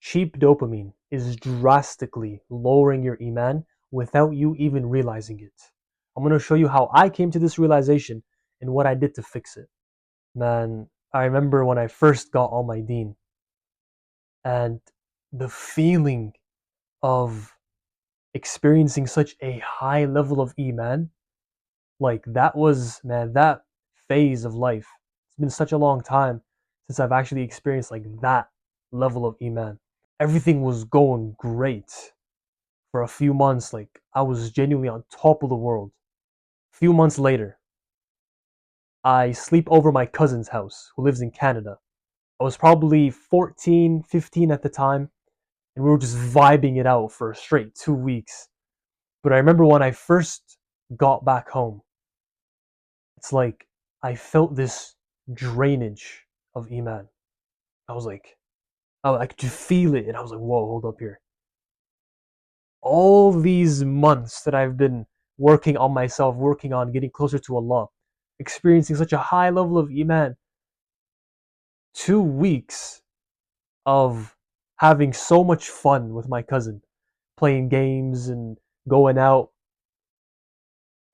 Cheap dopamine is drastically lowering your Iman without you even realizing it. I'm going to show you how I came to this realization and what I did to fix it. Man, I remember when I first got on my deen and the feeling of experiencing such a high level of Iman, like that was, man, that phase of life. It's been such a long time since I've actually experienced like that level of Iman. Everything was going great for a few months. Like I was genuinely on top of the world. A few months later, I sleep over my cousin's house who lives in Canada. I was probably 14, 15 at the time, and we were just vibing it out for a straight 2 weeks. But I remember when I first got back home, it's like I felt this drainage of Iman. I was like, I could feel it, and I was like, whoa, hold up here. All these months that I've been working on myself, working on getting closer to Allah, experiencing such a high level of Iman, 2 weeks of having so much fun with my cousin, playing games and going out.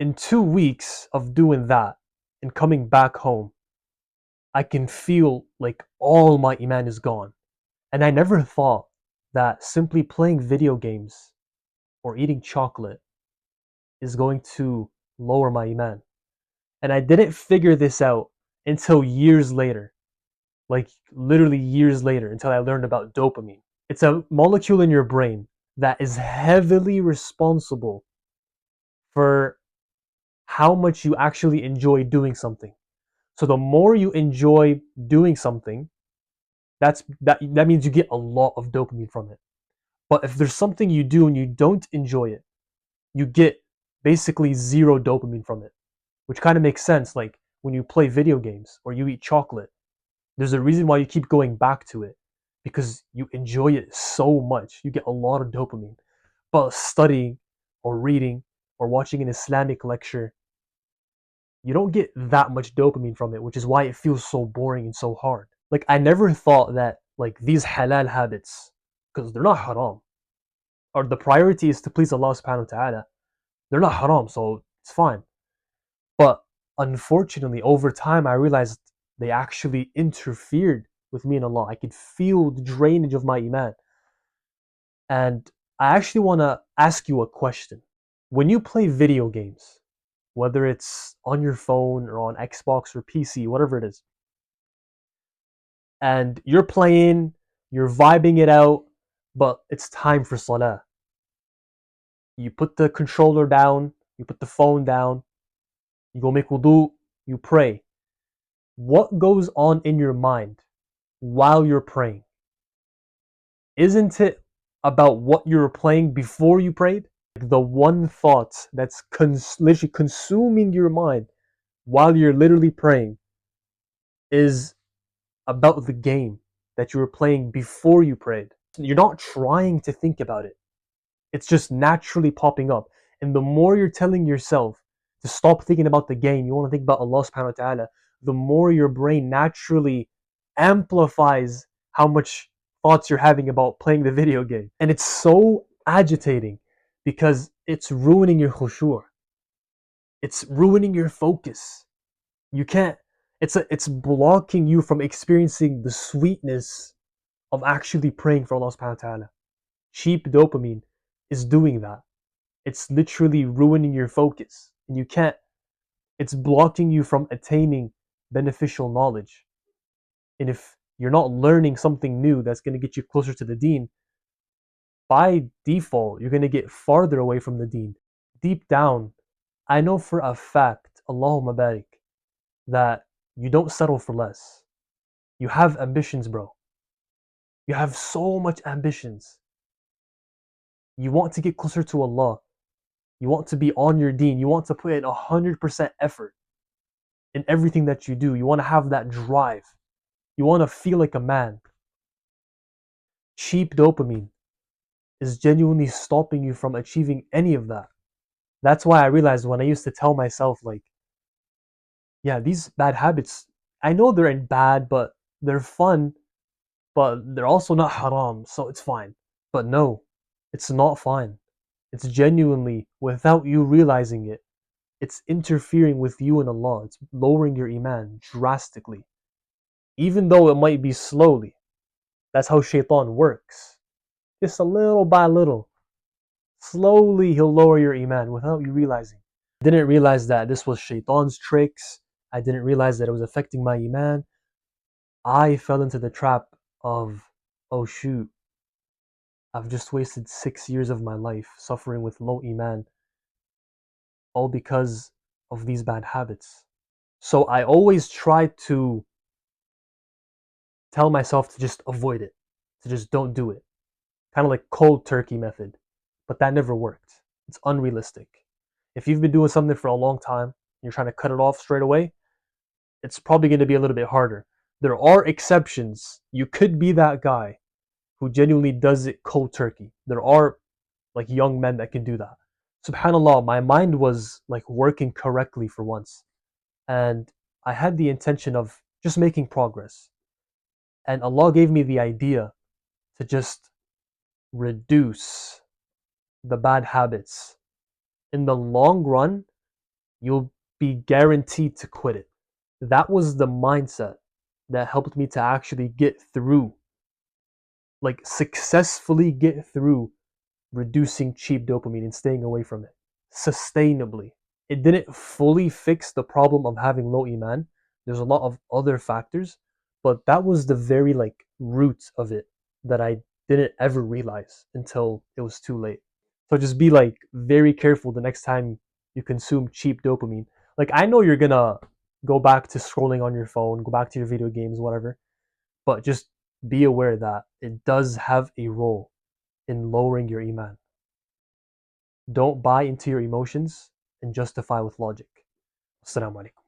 In 2 weeks of doing that and coming back home, I can feel like all my Iman is gone. And I never thought that simply playing video games or eating chocolate is going to lower my Iman. And I didn't figure this out until years later, like literally years later, until I learned about dopamine. It's a molecule in your brain that is heavily responsible for how much you actually enjoy doing something. So the more you enjoy doing something, that means you get a lot of dopamine from it. But if there's something you do and you don't enjoy it, you get basically zero dopamine from it, which kind of makes sense. Like when you play video games or you eat chocolate, there's a reason why you keep going back to it because you enjoy it so much. You get a lot of dopamine. But studying or reading or watching an Islamic lecture, you don't get that much dopamine from it, which is why it feels so boring and so hard. Like I never thought that like these halal habits, because they're not haram, or the priority is to please Allah subhanahu wa ta'ala, they're not haram, so it's fine. But unfortunately, over time, I realized they actually interfered with me and Allah. I could feel the drainage of my iman. And I actually want to ask you a question. When you play video games, whether it's on your phone or on Xbox or PC, whatever it is, and you're playing, you're vibing it out, but it's time for salah. You put the controller down, you put the phone down, you go make wudu, you pray. What goes on in your mind while you're praying? Isn't it about what you were playing before you prayed? The one thought that's literally consuming your mind while you're literally praying is about the game that you were playing before you prayed. You're not trying to think about it. It's just naturally popping up. And the more you're telling yourself to stop thinking about the game, you want to think about Allah subhanahu wa ta'ala, the more your brain naturally amplifies how much thoughts you're having about playing the video game. And it's so agitating because it's ruining your khushu'. It's ruining your focus. You can't, it's blocking you from experiencing the sweetness of actually praying for Allah subhanahu wa ta'ala. Cheap dopamine is doing that. It's literally ruining your focus. And you can't, it's blocking you from attaining beneficial knowledge. And if you're not learning something new that's going to get you closer to the deen, by default, you're going to get farther away from the deen. Deep down, I know for a fact, Allahumma barik, that you don't settle for less. You have ambitions, bro. You have so much ambitions. You want to get closer to Allah. You want to be on your deen. You want to put in 100% effort in everything that you do. You want to have that drive. You want to feel like a man. Cheap dopamine is genuinely stopping you from achieving any of that. That's why I realized when I used to tell myself, like, yeah, these bad habits, I know they're bad, but they're fun but they're also not haram, so it's fine. But no, it's not fine. It's genuinely, without you realizing it, it's interfering with you and Allah. It's lowering your iman drastically. Even though it might be slowly. That's how shaitan works. Just a little by little. Slowly he'll lower your iman without you realizing. I didn't realize that this was shaitan's tricks. I didn't realize that it was affecting my iman. I fell into the trap of, oh shoot, I've just wasted 6 years of my life suffering with low iman, all because of these bad habits. So I always try to tell myself to just avoid it, to just don't do it. Kind of like cold turkey method. But that never worked. It's unrealistic. If you've been doing something for a long time, and you're trying to cut it off straight away, it's probably going to be a little bit harder. There are exceptions. You could be that guy who genuinely does it cold turkey. There are like young men that can do that. Subhanallah, my mind was like working correctly for once. And I had the intention of just making progress. And Allah gave me the idea to just reduce the bad habits. In the long run, you'll be guaranteed to quit it. That was the mindset that helped me to actually get through, like successfully get through reducing cheap dopamine and staying away from it sustainably. It didn't fully fix the problem of having low iman. There's a lot of other factors, but that was the very like root of it that I didn't ever realize until it was too late. So just be like very careful the next time you consume cheap dopamine. Like I know you're gonna go back to scrolling on your phone, go back to your video games, whatever, but just be aware that it does have a role in lowering your iman. Don't buy into your emotions and justify with logic. Assalamu alaikum.